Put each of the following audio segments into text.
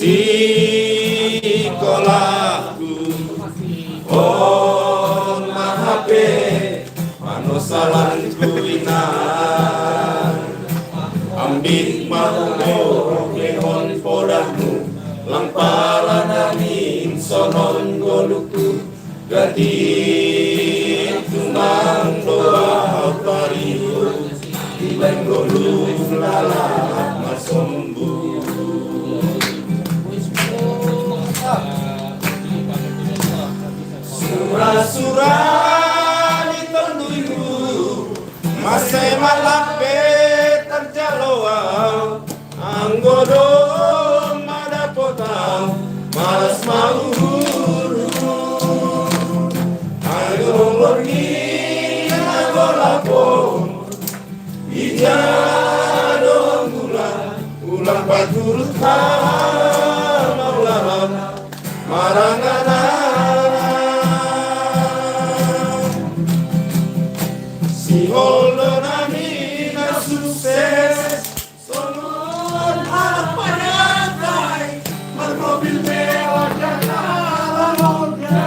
Sekolahku on mahape manosalanku inan ambik marumo lehon podahmu lampalan angin sonon goluku gati tumang doa pariku iban golu lala masombu surah-surah di tenduiku masih malape terjaloa anggodo madapotang malas mau agorgi agolapo ijado ulang paturut maularan marangana si holdo nami na sukses songon anak panyatai bermobil mewah dan alamnya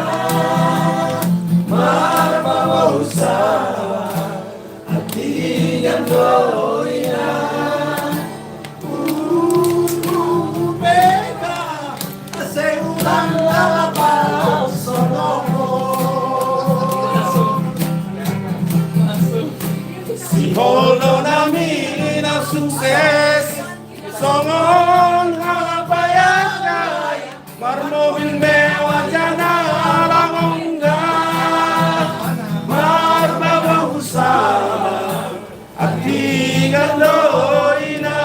marbawa usaha hati yang doina beda seulang lalapal sonomo si holdo nami na sukses songon halapayakai marmobil mewah jana langongga marbawa usaha hati gandoina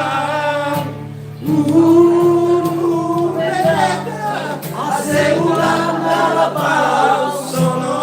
mereka aseulang lalapal sono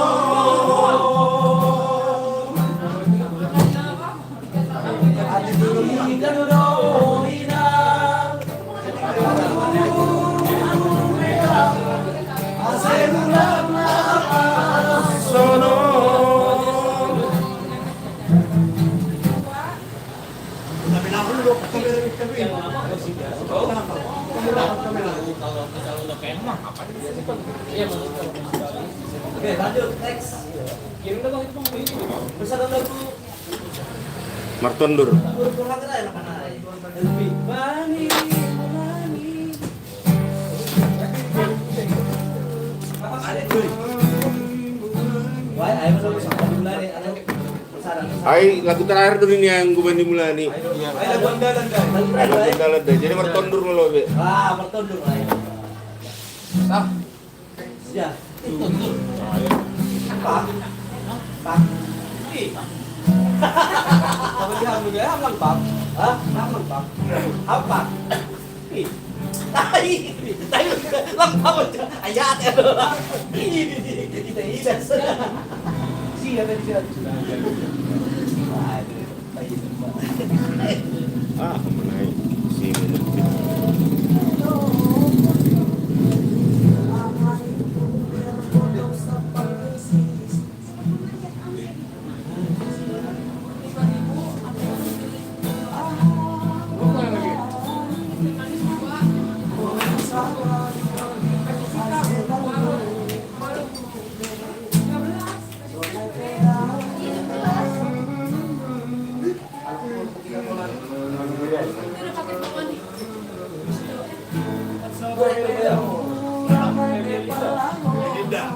Oke, lanjut next. Kirim dong itu bersama lagu Martondur Bani. Hai, lagu terakhir tuh ini yang gue dimulai nih. Lagu andalan kan. Lagu andalan deh. Jadi Martondur lo, Be. Ah, Martondur lah ya. Stop. Ya. Martondur. Pak. Apa dia ambil ya? Amlang Pak. Hah? Amlang Pak. Apa? Tai. Lampau aja. Ayat ya. Ini kita siapa dia? Mengenai si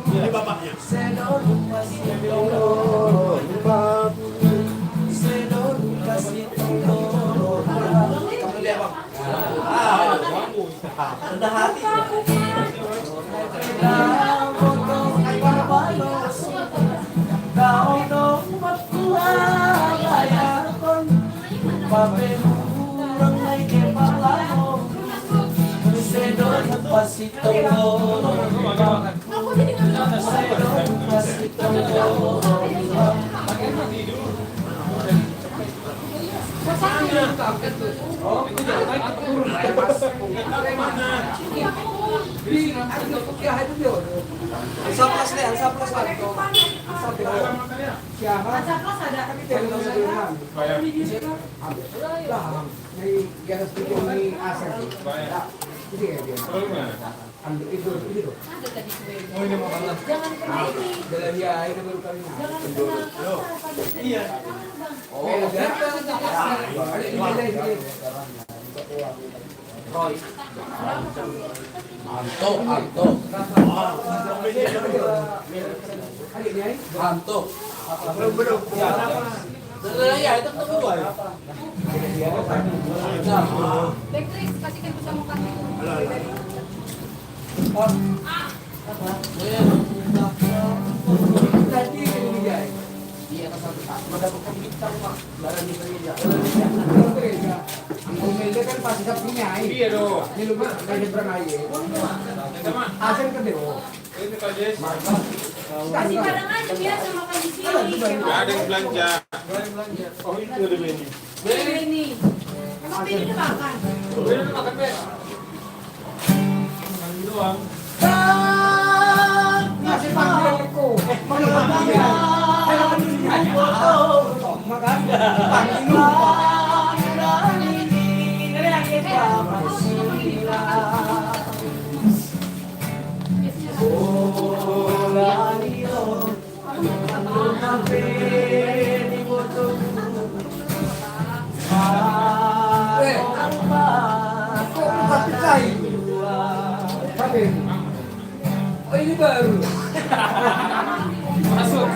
Ini bapaknya. Rendah hati. Saplas deh, saplas lah. Siapa? Saplas ada. Dari garis bikin ini aset. Ini kayak dia. Ambil itu. Ada tadi kue. Oh ini mau banget. Jangan kena ini. Dalam dia ini baru kali ini. Jangan kena kasar pada Iya. Oh, ada. Ada ini. Roy. Anto. Adik dia. Anto. Belum. Ya itu kedua ya. Beatrice, kasihkan ku sama kami. Tadi ini dia. Di atas satu tak. Mendapatkan bintang Pak. Barang di gereja. Ang umilde kan pasti sa punya Iya dong. Ini lupa kaya berang aja. Asan ka dito. Ini Pak Des. Kasih kadang aja biasa makan di sini. Nggak ada yang belanja. Oh itu ada Benny. Ini. Emang pilih dimakan. Benny udah makan Ben. Makan doang. Nasi panggilan ko. Mana panggilan? Kaya kan ini foto. Makan. Oh ini baru. Masuk.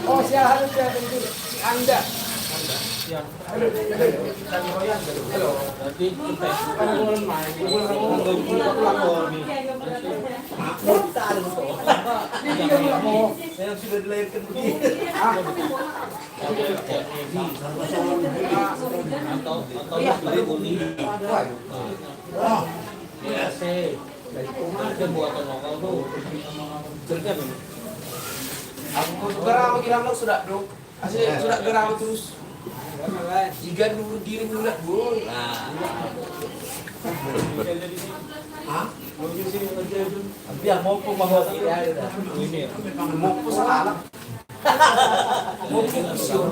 Oh siya harus siya tentu Anda. Halo. Nanti kita Kan bulan main. Ini dia nggak mau. yang sudah dilahirkan begini. Atau beli kuning. Ya sih. Ada buatan lokal tuh. Kerja dulu. Aku gerak hilang lo sudah dong. Asli sudah gerak terus. Jika dulu diri bulat boy. Nah. Hah? Mau di sini kerja itu. Biar mau pembawa ya udah. Ini. Mau pun salah. Mau pun siul.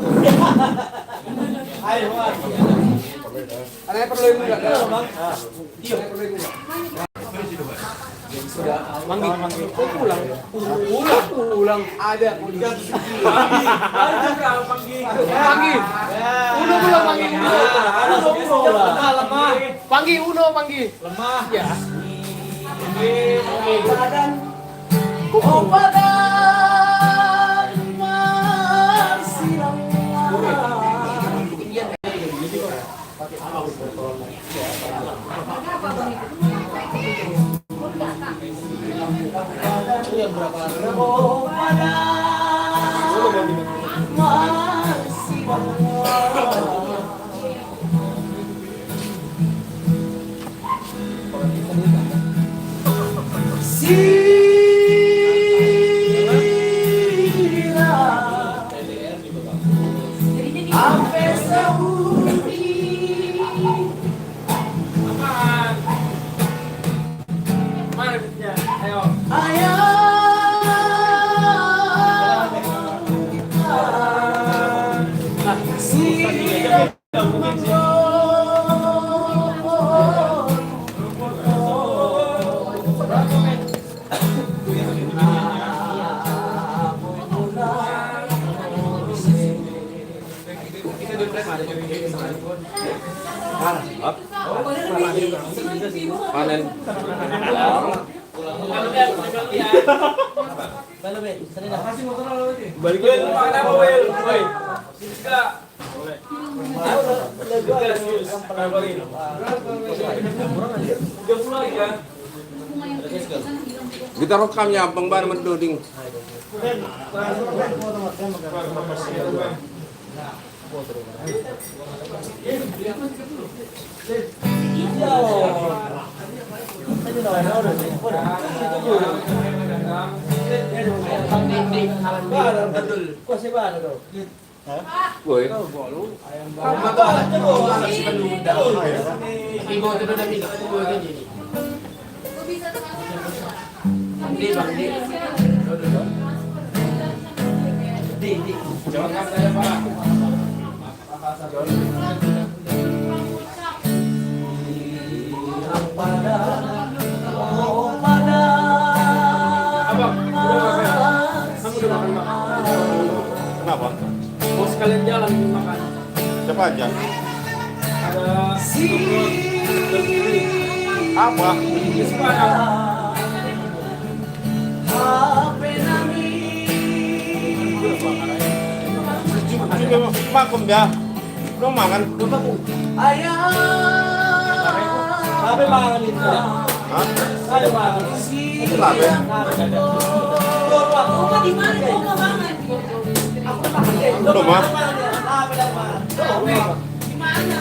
Ayo, Mas. Ada yang perlu yang enggak? Bang. Iya, perlu yang enggak? Sudah. Manggil. Oh, pulang. Ada udah. Ada panggil. Panggil. Uno pulang panggil. Lemah. Panggil Uno panggil. Lemah. Ya. Badan. Oh, Kenapa bang itu? Itu yang berapa? Panen. Balik ke mana mobil? Woi. Enggak. Kita rekamnya Bang Bar mendoding. Woi. Kenapa? Mau sekalian jalan makan. Siapa aja? Ada Apa? di Semarang. Juga makan ya. Belum makan. Sabi makan itu. Hah? Ada makan. Kenapa? Buka di mana kau mau banget? Belum ah. Di mana?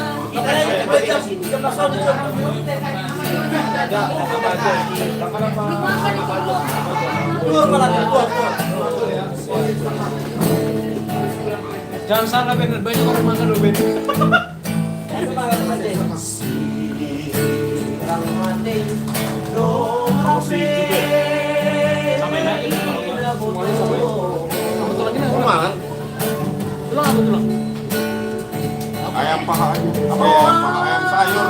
Jangan salah Ben, banyak orang makan loh Ben. Belum makan. Tulang apa tulang? Ayam paha. Apa ya? Paha ayam sayur.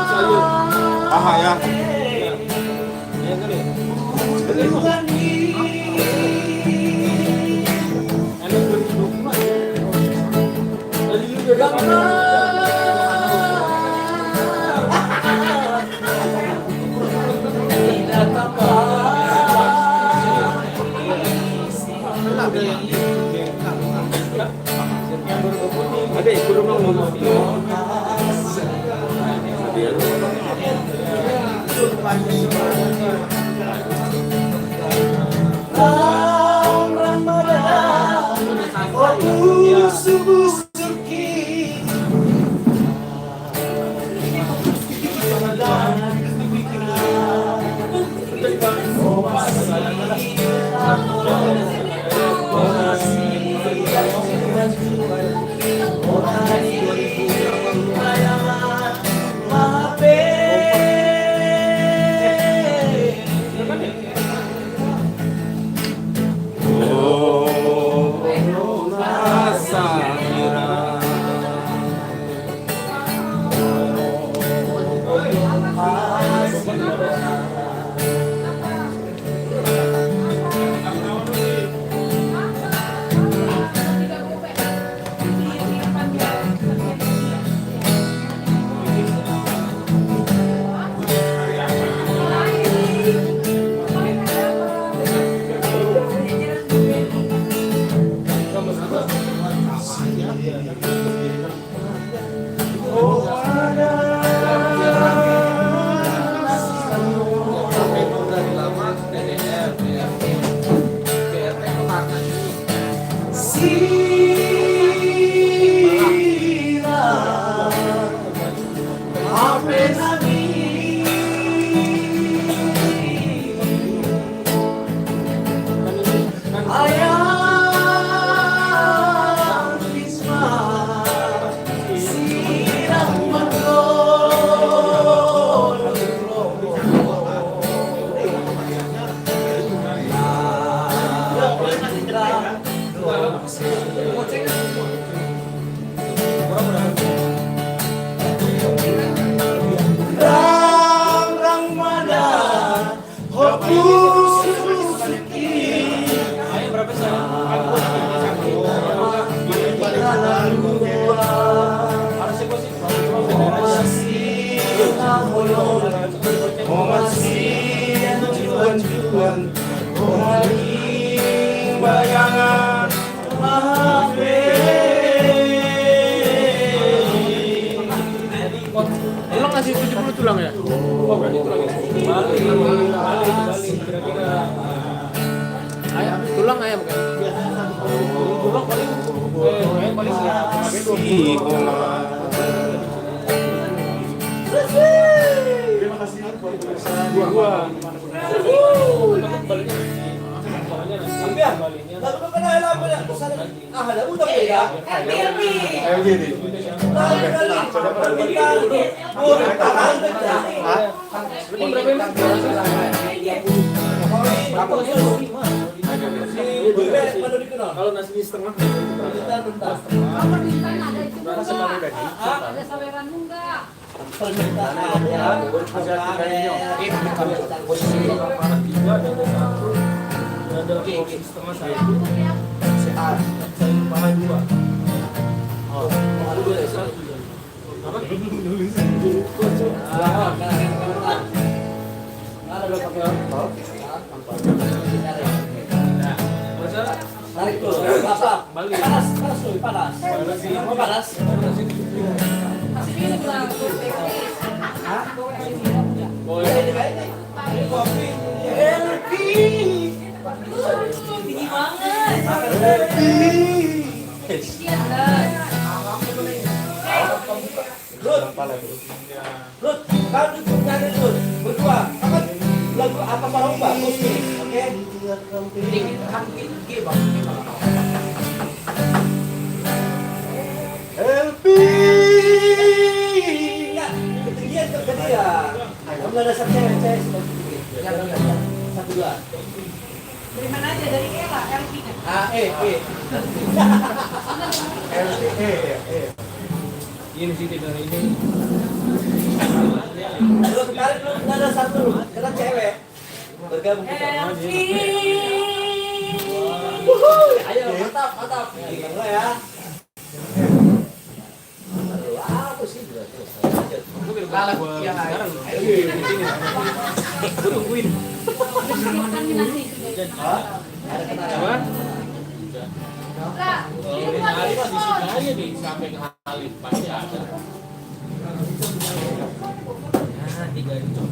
Sayur. Paha ya. Yang gede. Enak 2020. Tadi juga ada kurang ngomong. Oh, rasa Lo ngasih 70 tulang ya? Oh, berarti tulangnya balik kira-kira. Ayam, tulang ayam kan? Tulang paling ayam paling Terima kasih buat pemeriksaan. Ayo gini. kalau nasi setengah Ada saweranmu enggak? ada porsi setengah saya kepala dua. Apa? Tarik dulu, apa? Balik. Panas, panas. Mau panas? Kasih minum lah. Boleh. Tinggi banget. Kesian Rut, kau duduk jangan Rut, berdua. Lagu apa parang bagus nih, oke? Dikit bang. Enggak, ketinggian ketinggian. Kamu ada cewek jangan. Satu dua. Dari mana aja? Dari Ella, LP kan? Ini sih dari ini. Kalau ketarik lu nggak ada satu, karena cewek bergabung kita. LP. Ayo mantap. Gila ya. Aku sih Kalah yang sekarang. Di sini. Gue tungguin. Makan nanti. ada kenal. Apa? Lah, ini bukan Hari mah di handphone. sini aja di samping Halid pasti ada. Nah, 3 itu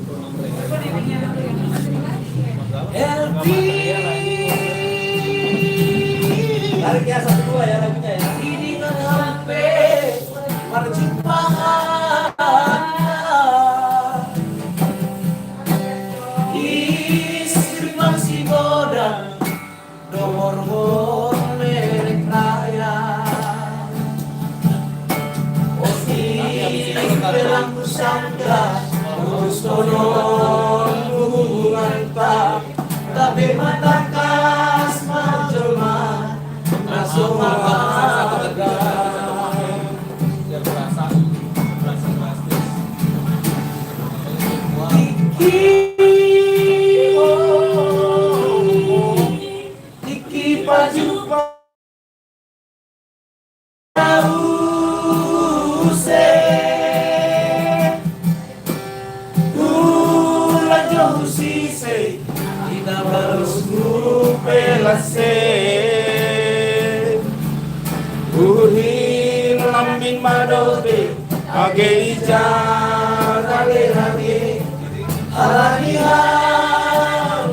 LP. Tarik ya satu dua ya lagunya ya. Ini nggak sampai perjumpaan. Istri masih muda, nomor merek raya. Bilang kusangka, terus tolong hubungan tak. Tapi mata kas menjelma, langsung harga. biar berasa drastis. Tiki baju kita harus pelase uhin lambing madobe age ija kale lagi alanihan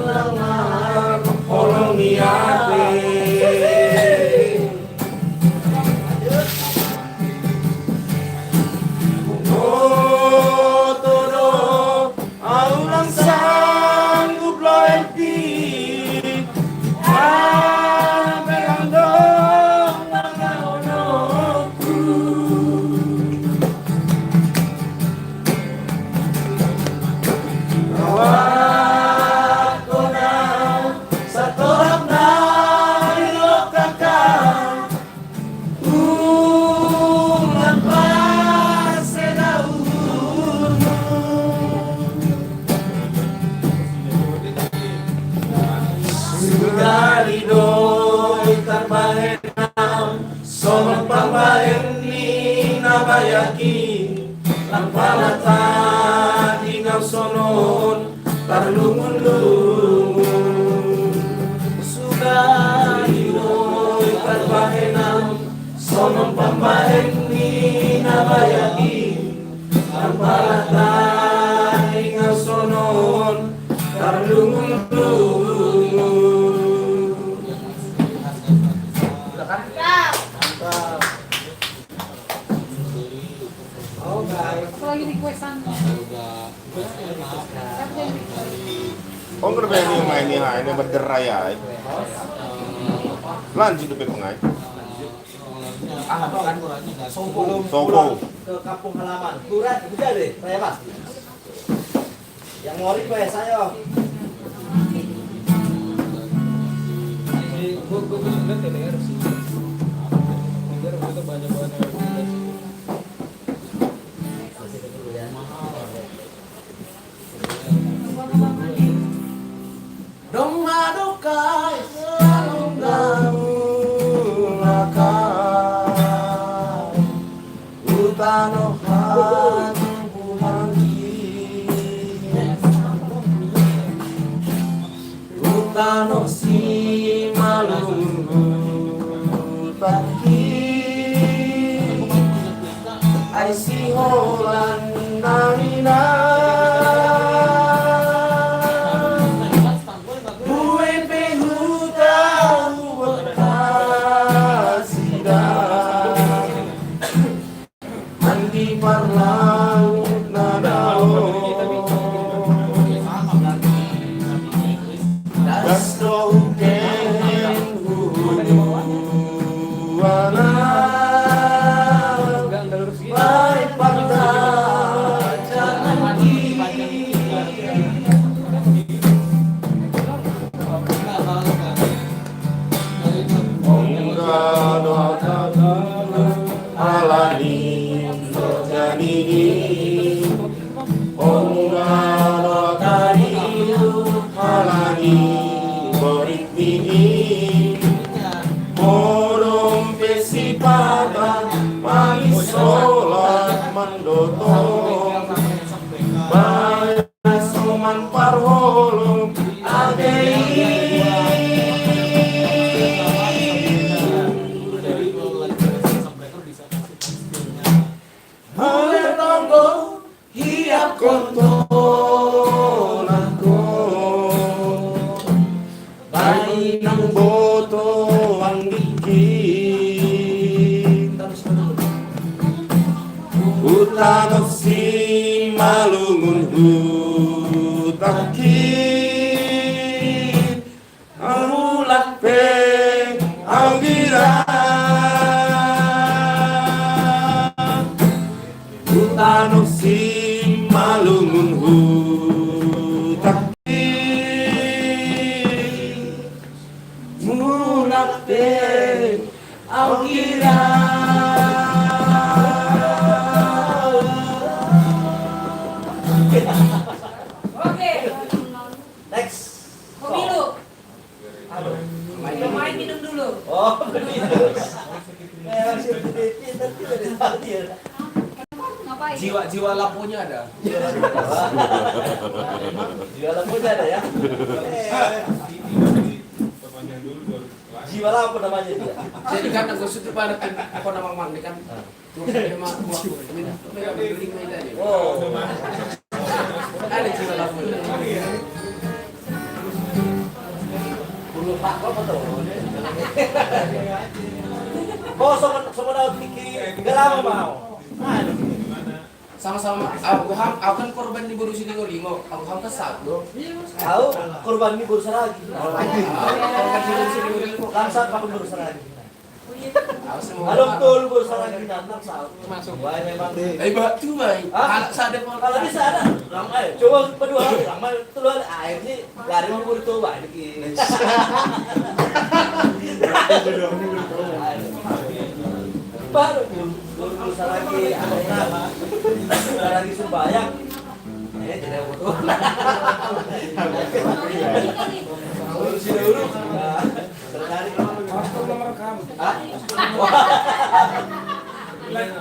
langan holong niate nabayaki lampalata ingaw sonon tarlungun-lungun sudah iloy karbahenam sonon pambahen ni nabayaki lampalata ingaw sonon tarlungun-lungun. Apalagi di kuesan. Kung ano ba yung mga iniha, ini berderaya ay. Lanjut lebih pengai. Sopo. Ke kampung halaman. Burat, udah deh, saya Mas. Yang ngori gue saya. Gue lihat TDR sih. TDR kita banyak banget. Dong madokai selalu ngulakai utano hanu buhangi utano si malungu taki ai si holan namina Jiwa lampunya ada. Jiwa lampunya ada ya. Jiwa lampu namanya dia. Jadi kan aku sudah pada apa nama mandi kan. Memang oh. Ada jiwa lampunya. Bulu pak apa tuh? Oh, sama daun pikir gelama mau. Sama-sama aku kan korban di Borusi Lingo. Aku kesal do. Tahu korban ini baru seragi. Korban di Borusi Lingo. Langsat pak baru seragi. Halo betul baru seragi nanti masuk. Wah memang. Batu baik. Anak sadar kalau bisa ada. Ramai. Coba berdua ramai telur air ini lari mau itu banyak ini. Baru berusaha lagi ada nama sudah lagi sembahyang tidak butuh urusin dulu tertarik nomor kamu Bulan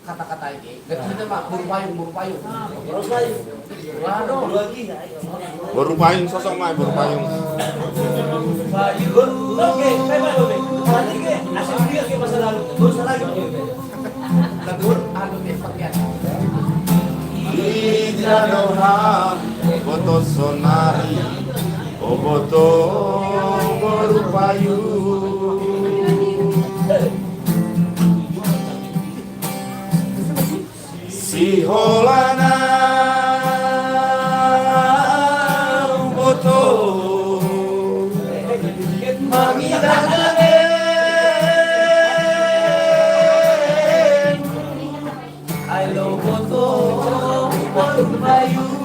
kata-kata ini, kita mah berupayung. Berupayung sosok mah berupayung. Oke, nanti ke asal dia ke masa lalu. Terus lagi. Lagur anu pakaian. Ijadoha boto sonari oboto berupayung. Si holana boto mamidagane Ayo boto berupayung.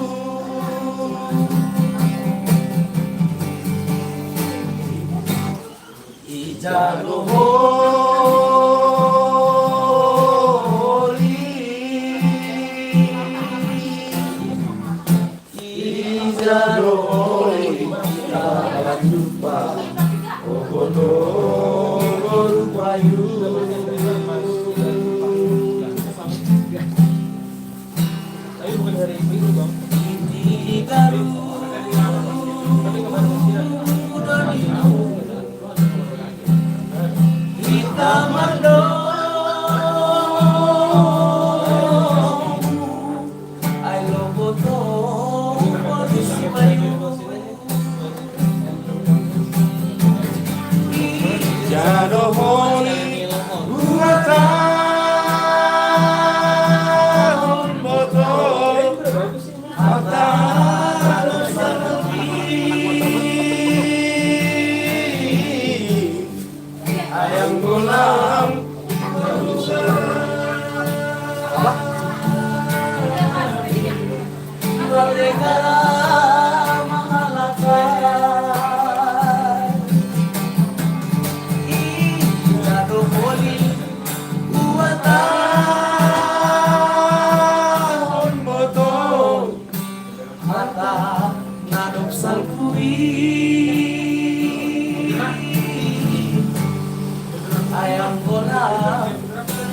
Kita mandor Honi Buatan botol Mata ayam gulam ayam bola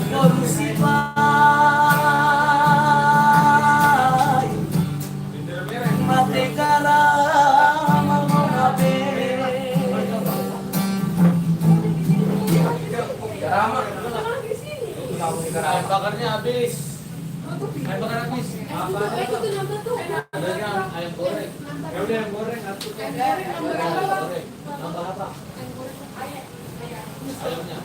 polusi pai mate kara mangonabe Ayam bakarnya habis. Ayam bakar habis. Itu tuh nambah tuh. Ada yang ayam goreng. Ya udah ayam goreng satu. Nambah apa? Ayamnya.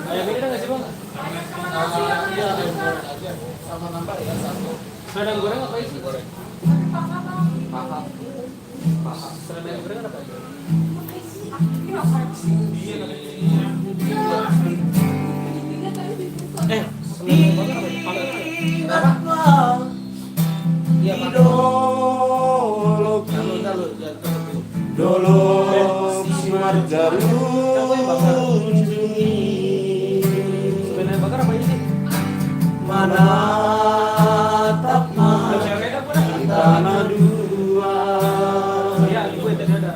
Ayam ini ada nggak sih bang? Iya ayam goreng aja. Sama nambah ya satu. Ada yang goreng apa isi goreng? Paha. Paha. Selain ayam goreng ada apa aja? Sebelum bakar apa itu? Iya pak. Dolok sinar jalur Sebelum ayam bakar apa ini? mana tapma tanah dua Iya, ibu yang tadi ada.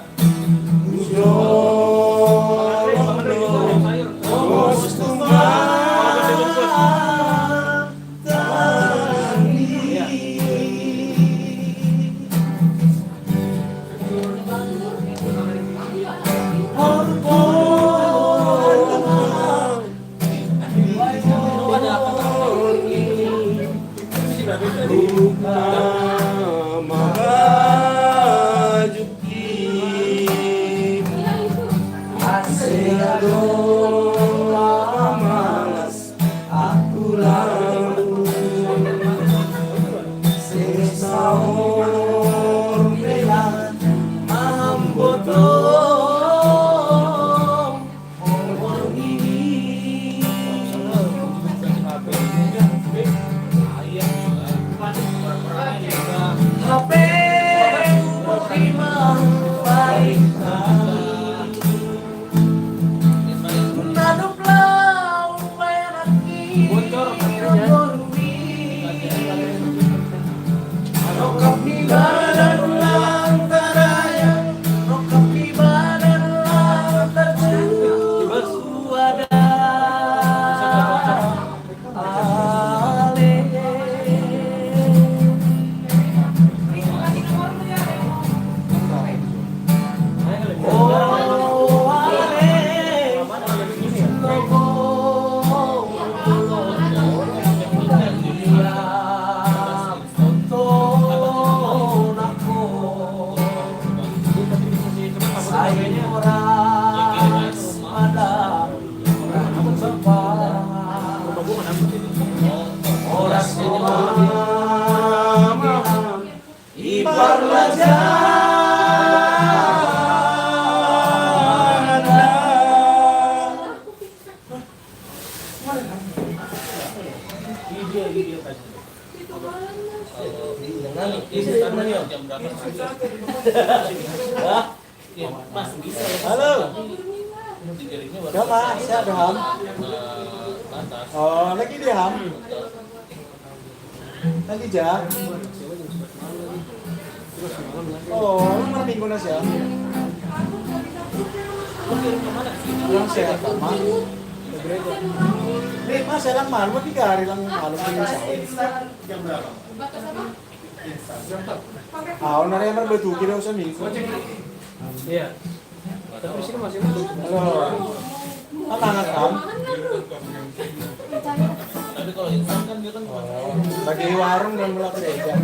Halo. Ya Mas, saya ada ham. Oh, lagi di ham. Lagi jak. Oh, mati guna siya. Lang sehat Mas. Mas, saya lang mahal mo 3 hari lang mahal mo yung sahod. Ah, na rin naman 2 kilo sa minggu. Iya. Tapi sini masih bagus. Halo. Apa hangat ham? Tapi kalau instan kan dia kan Bagi warung dan mulai gereja.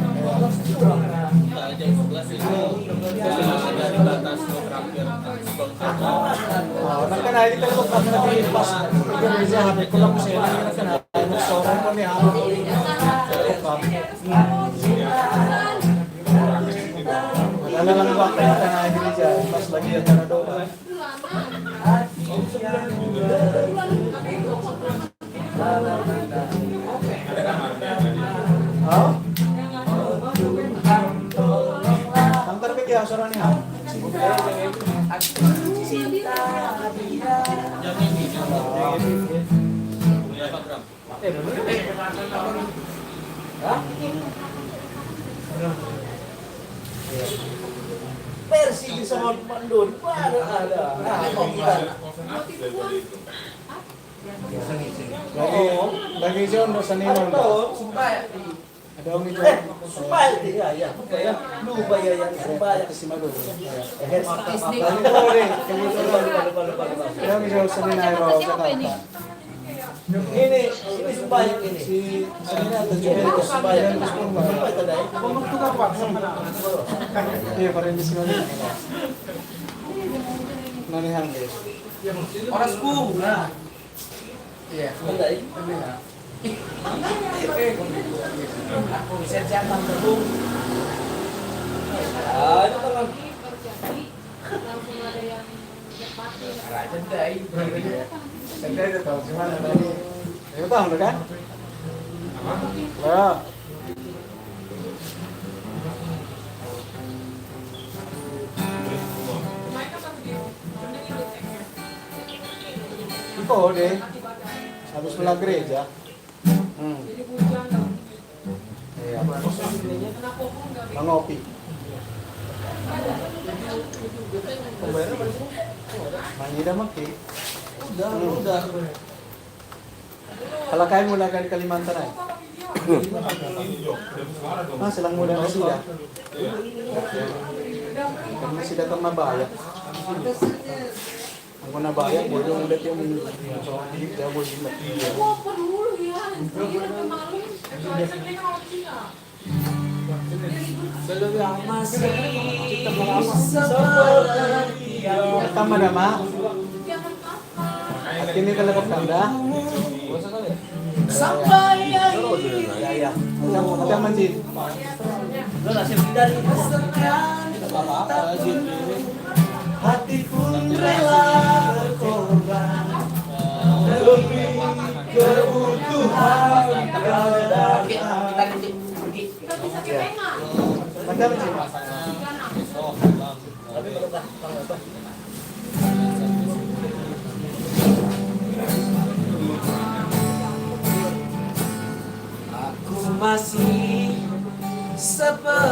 jam 11 itu dari batas terakhir. Nak na kita ko pag nag-ipas. Organiza habi ko lang sa inyo na seorang ko ni ako. Wala lang ba kayo tanay diri dyan. Mas lagi ang tanado. Oh? Ang tarbi kaya sarang niya. Versi di sa Mandun, paano ada? Lagi John sa ninong. Sumpah. Ada ang ito. Supaya tidak ya. Lupa ya yang supaya. Si Malo. Ada ang ito sa ninay. Ini supaya ini. Si Sanina at Supaya supaya tadi. Iya, pa rin si Malo. Nanihang guys. Orasku. Iya. Tadi. Aku bisa siapkan terbung. Ah, itu kan Langsung ada yang dapatin. Raja dai. Saya udah tahu gimana tadi. Ya tahu udah kan? Ya. Ito deh. Habis pulang gereja. Iya. Ngopi. Pembayarnya pada sini? Manida maki. Udah. Kalau kayo mula kan Kalimantan ay. Silang mula na sila. Kan masih datang mabayad. Ang nabayad, boleh ulit yung dia boleh ulit. Oh, peduli ya. Ini kemarin. Biasanya kalau tidak. Tama nama. Jangan apa. At kini kalakot tanda. Sampai yang ya ya. Ada manjid. Lo nasib dari hati pun rela berkorban demi kebutuhan keadaan. kita nanti pergi. Kita bisa ke Penang. Ada manjid. Tapi berubah kalau apa? Aku masih seperti